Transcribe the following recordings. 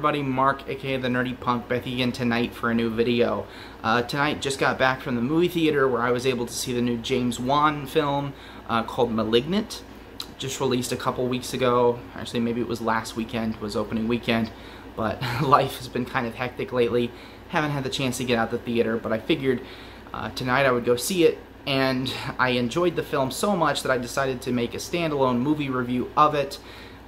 everybody, Mark, aka the Nerdy Punk, back again tonight for a new video. Tonight, just got back from the movie theater where I was able to see the new James Wan film called Malignant. Just released a couple weeks ago. Actually, maybe it was last weekend, was opening weekend, but life has been kind of hectic lately. Haven't had the chance to get out the theater, but I figured tonight I would go see it, and I enjoyed the film so much that I decided to make a standalone movie review of it.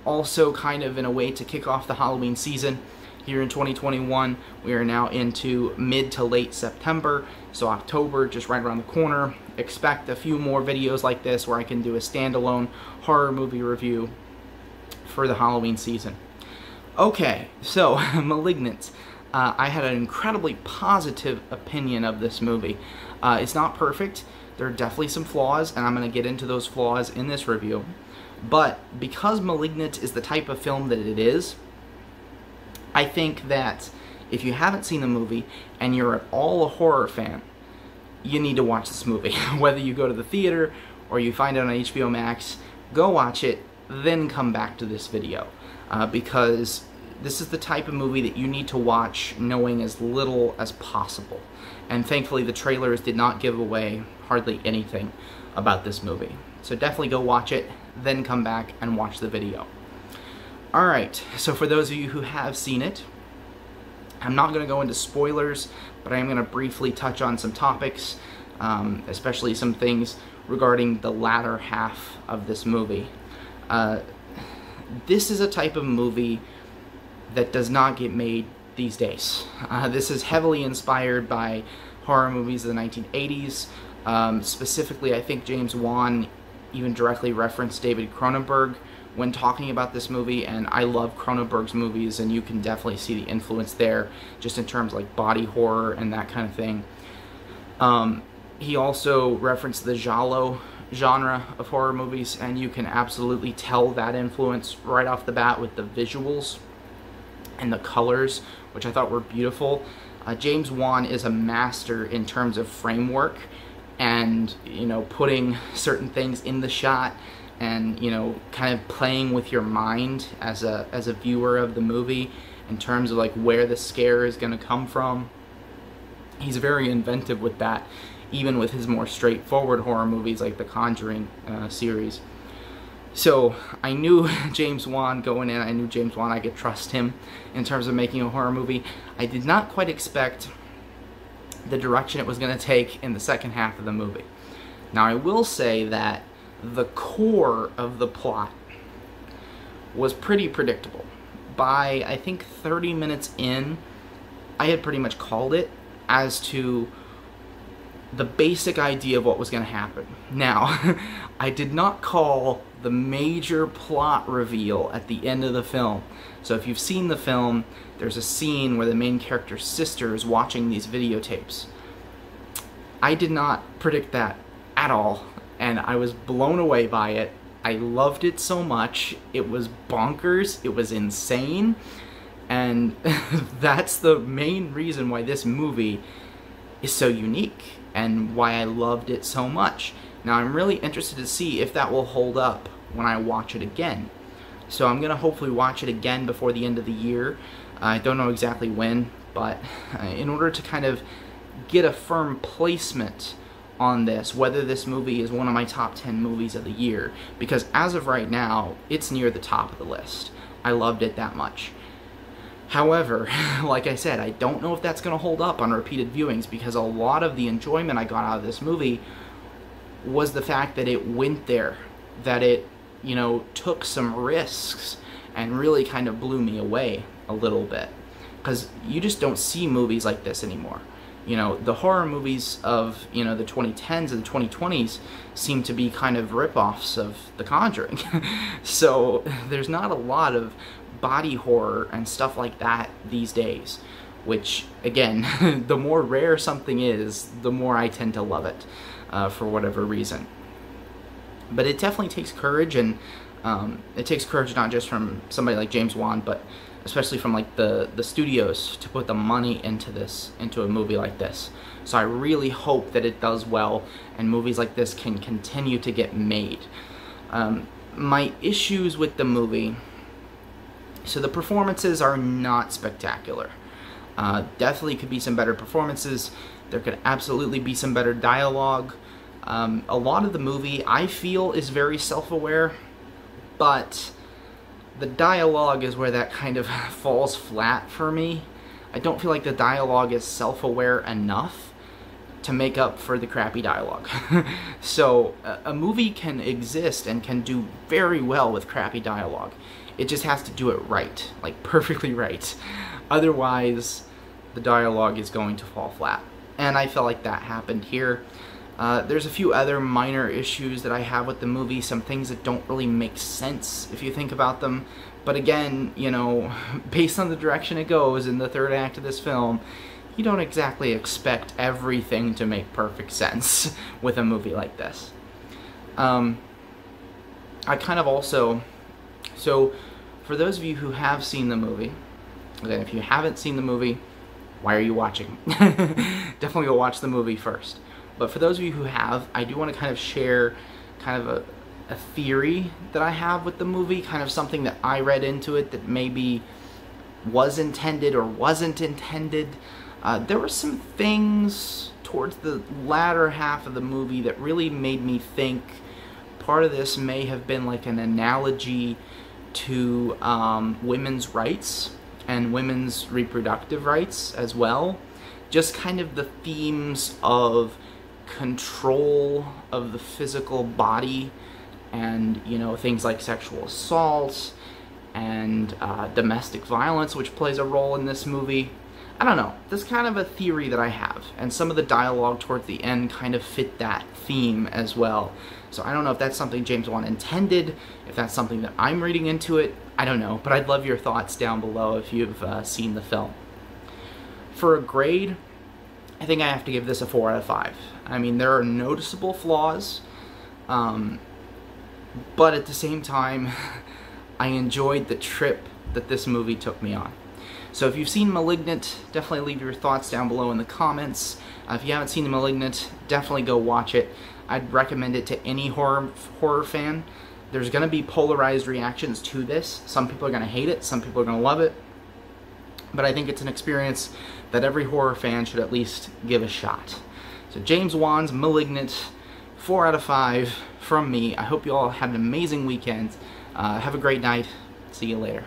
Also, kind of in a way to kick off the Halloween season here in 2021. We are now into mid to late September, so October just right around the corner. Expect a few more videos like this where I can do a standalone horror movie review for the Halloween season. Okay, so Malignant. I had an incredibly positive opinion of this movie. It's not perfect. There are definitely some flaws, and I'm going to get into those flaws in this review. But because Malignant is the type of film that it is, I think that if you haven't seen the movie and you're at all a horror fan, you need to watch this movie. Whether you go to the theater or you find it on HBO Max, go watch it, then come back to this video. Because this is the type of movie that you need to watch knowing as little as possible. And thankfully the trailers did not give away hardly anything about this movie. So definitely go watch it, then come back and watch the video. Alright, so for those of you who have seen it, I'm not going to go into spoilers, but I am going to briefly touch on some topics, especially some things regarding the latter half of this movie. This is a type of movie that does not get made these days. This is heavily inspired by horror movies of the 1980s. Specifically, I think James Wan even directly referenced David Cronenberg when talking about this movie, and I love Cronenberg's movies, and you can definitely see the influence there, just in terms of like body horror and that kind of thing. He also referenced the giallo genre of horror movies, and you can absolutely tell that influence right off the bat with the visuals and the colors, which I thought were beautiful. James Wan is a master in terms of framework and, you know, putting certain things in the shot and, you know, kind of playing with your mind as a viewer of the movie in terms of like where the scare is going to come from. He's very inventive with that, even with his more straightforward horror movies like the Conjuring series. So I knew James Wan going in. I knew James Wan, I could trust him in terms of making a horror movie. I did not quite expect the direction it was going to take in the second half of the movie. Now I will say that the core of the plot was pretty predictable. By I think 30 minutes in, I had pretty much called it as to the basic idea of what was going to happen. Now, I did not call the major plot reveal at the end of the film. So if you've seen the film, there's a scene where the main character's sister is watching these videotapes. I did not predict that at all, and I was blown away by it. I loved it so much. It was bonkers. It was insane. And that's the main reason why this movie is so unique and why I loved it so much. Now I'm really interested to see if that will hold up when I watch it again. So I'm going to hopefully watch it again before the end of the year. I don't know exactly when, but in order to kind of get a firm placement on this, whether this movie is one of my top 10 movies of the year, because as of right now, it's near the top of the list. I loved it that much. However, like I said, I don't know if that's going to hold up on repeated viewings, because a lot of the enjoyment I got out of this movie was the fact that it went there, that it, you know, took some risks and really kind of blew me away a little bit. Because you just don't see movies like this anymore. You know, the horror movies of, you know, the 2010s and the 2020s seem to be kind of rip-offs of The Conjuring. So there's not a lot of body horror and stuff like that these days, which, again, the more rare something is, the more I tend to love it, for whatever reason. But it definitely takes courage, and it takes courage not just from somebody like James Wan, but especially from like the studios to put the money into a movie like this. So I really hope that it does well and movies like this can continue to get made. My issues with the movie So the performances are not spectacular. Definitely could be some better performances. There could absolutely be some better dialogue. A lot of the movie, I feel, is very self-aware, but the dialogue is where that kind of falls flat for me. I don't feel like the dialogue is self-aware enough to make up for the crappy dialogue. So a movie can exist and can do very well with crappy dialogue. It just has to do it right, like perfectly right. Otherwise, the dialogue is going to fall flat. And I felt like that happened here. There's a few other minor issues that I have with the movie, some things that don't really make sense if you think about them. But again, you know, based on the direction it goes in the third act of this film, you don't exactly expect everything to make perfect sense with a movie like this. I kind of also... So, for those of you who have seen the movie, again, if you haven't seen the movie, why are you watching? Definitely go watch the movie first. But for those of you who have, I do want to kind of share kind of a theory that I have with the movie, kind of something that I read into it that maybe was intended or wasn't intended. There were some things towards the latter half of the movie that really made me think part of this may have been like an analogy to women's rights and women's reproductive rights as well. Just kind of the themes of control of the physical body and, you know, things like sexual assault and domestic violence, which plays a role in this movie. I don't know. That's kind of a theory that I have, and some of the dialogue towards the end kind of fit that theme as well. So I don't know if that's something James Wan intended, if that's something that I'm reading into it, I don't know, but I'd love your thoughts down below if you've seen the film. For a grade, I think I have to give this a 4 out of 5. I mean, there are noticeable flaws, but at the same time, I enjoyed the trip that this movie took me on. So if you've seen Malignant, definitely leave your thoughts down below in the comments. If you haven't seen Malignant, definitely go watch it. I'd recommend it to any horror fan. There's going to be polarized reactions to this. Some people are going to hate it, some people are going to love it. But I think it's an experience that every horror fan should at least give a shot. So James Wan's Malignant, 4 out of 5 from me. I hope you all had an amazing weekend. Have a great night. See you later.